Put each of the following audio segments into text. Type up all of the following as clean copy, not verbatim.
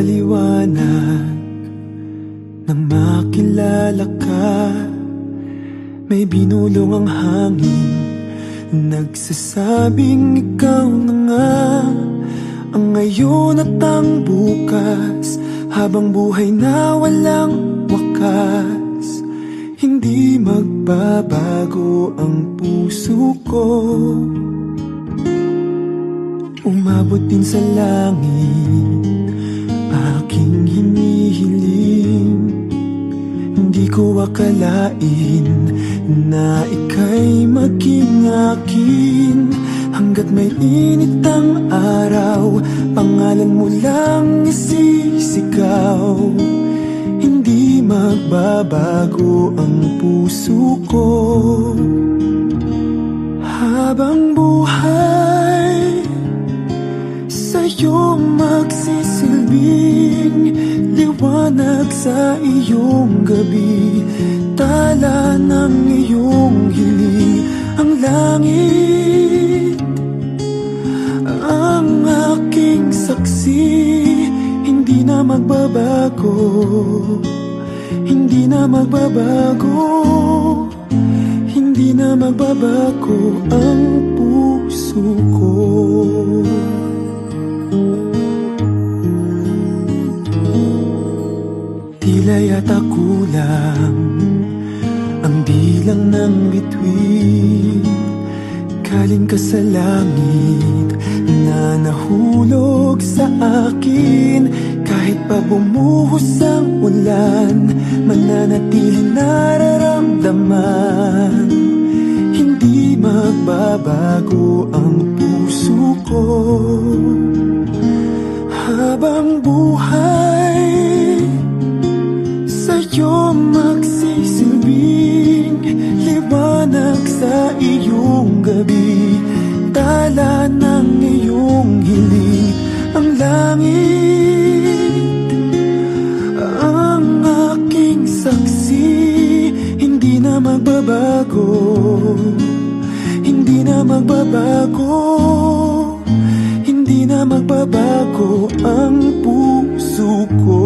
paliwanag nang makilala ka. May binulong ang hangin, nagsasabing ikaw na nga ang ngayon at ang bukas, habang buhay na walang wakas. Hindi magbabago ang puso ko, umabot din sa langit aking hinihiling. Hindi ko akalain na ika'y maging akin. Hanggat may init ang araw, pangalan mo lang isisigaw. Hindi magbabago ang puso ko, habang buhay sa'yo magsisilbing liwanag sa iyong gabi, tala ng iyong hiling. Ang langit ang aking saksi, hindi na magbabago, hindi na magbabago, hindi na magbabago ang puso ko. Tila yata kulang ang bilang ng bituin, galing ka sa langit na nahulog sa akin. Kahit pa bumuhos ang ulan, mananatiling nararamdaman. Hindi magbabago ang puso ko, habang buhay sa'yo magsisilbing liwanag sa iyong gabi, tala ng iyong hiling. Ang langit ang aking saksi, hindi na magbabago, hindi na magbabago, hindi na magbabago ang puso ko.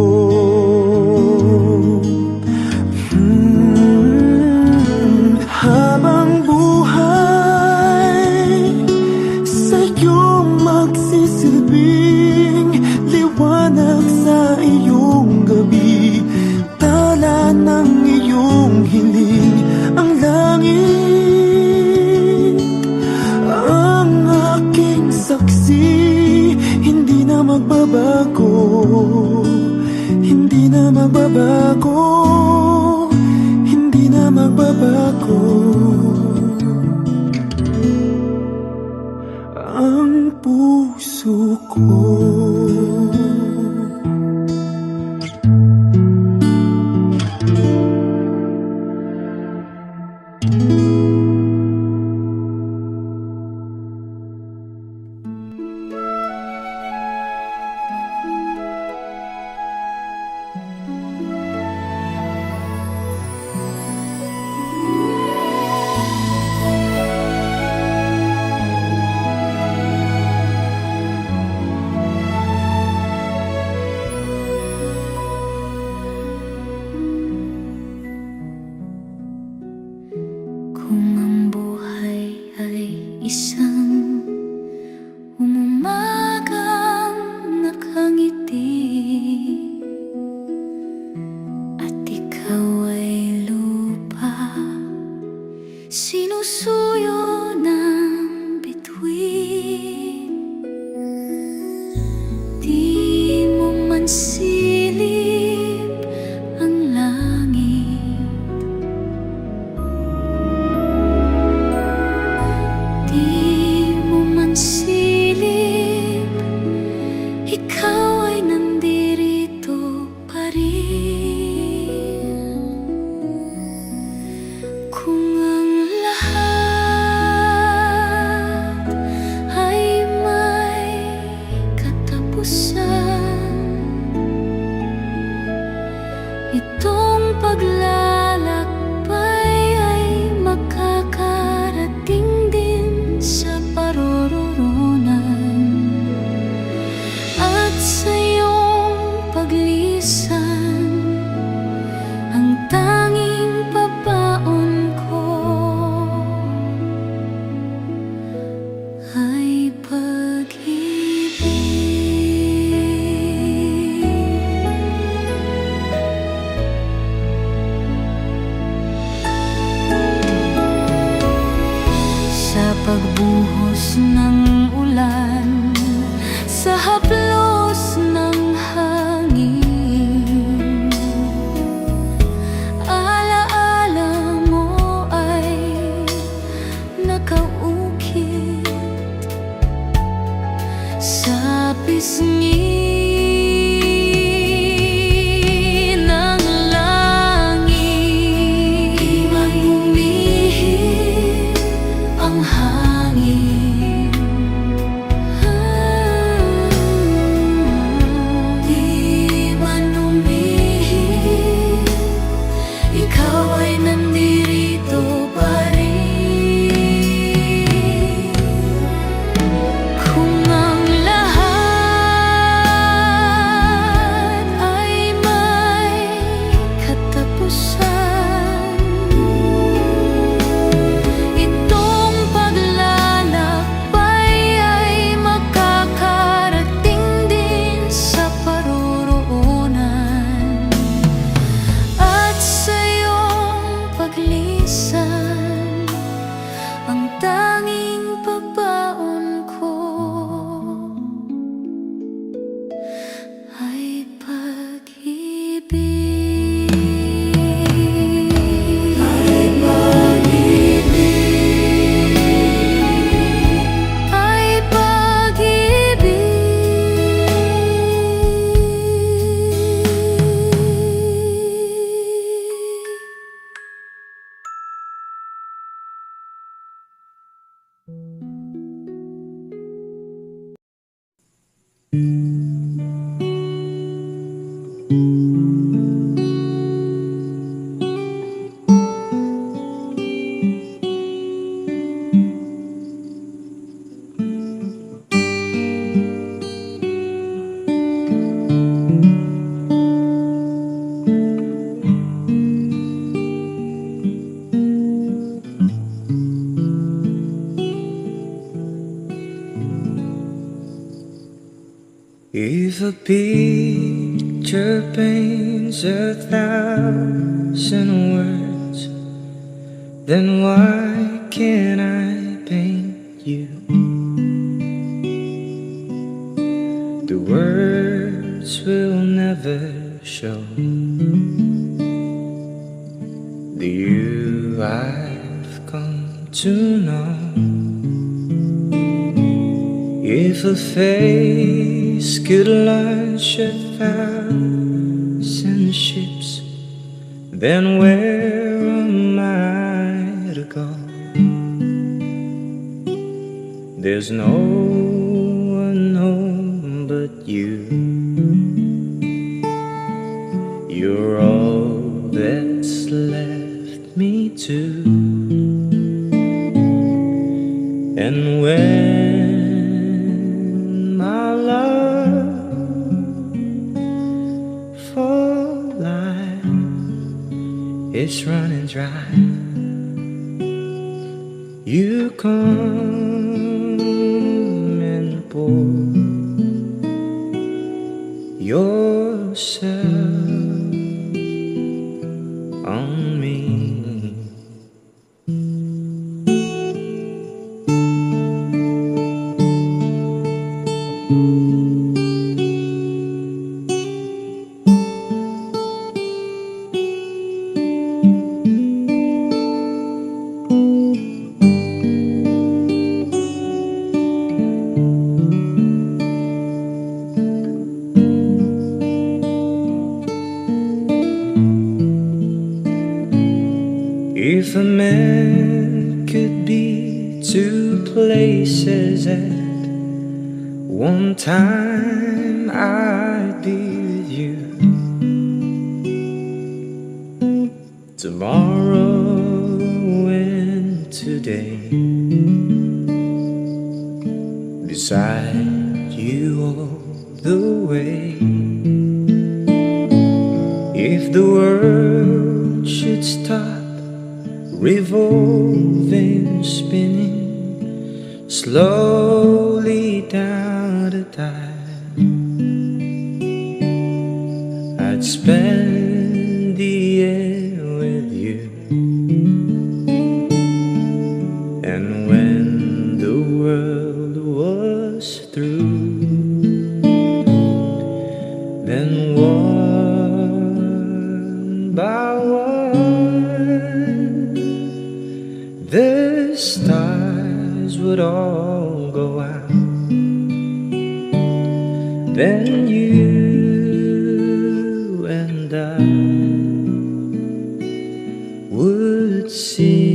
Habang buhay sa'yo magsisilbing liwanag sa iyong gabi, tala ng iyong hiling. Ang langit ang aking saksi, hindi na magbabago, hindi na magbabago, hindi na magbabago ang puso ko. Kung ang buhay ay isang umumagang nakangiti, at ikaw ay lupa, sinusuyo ng bituin. Di mo man silip ang langit, di mo man silip, ikaw ay nandirito pa rin. Kung ang lahat ay may katapusan, itong paglalakbay ay makakarating din sa paroroonan. At sa iyong pagbuhos ng ulan sa haplos ng hangin. Alaala mo ay nakaukit sa pisngi ng langit. Di man humihip ang hangin, di man humihip, ikaw ay nandirito pa rin. Kung ang lahat ay may katapusan, itong paglalakbay ay makakarating din sa paroroonan. At sa iyong paglisan, ang tanging pabaon ko ay pag-ibig. Ay pag-ibig. Ay pag-ibig. If a picture paints 1,000 words, then why can't I paint you? The words will never show the you I've come to know. If a face could launch 1,000 ships, then where am I to go? There's no one home but you. You're all that's left me to. And when my love for life is running dry, you come and pour yourself on me. If a man could be two places at one time, I'd be with you. Tomorrow and today, beside you all the way. If the world should stop revolving, spinning slowly down the tide, I'd spend the year with you. And when one by one, the stars would all go out. Then you and I would see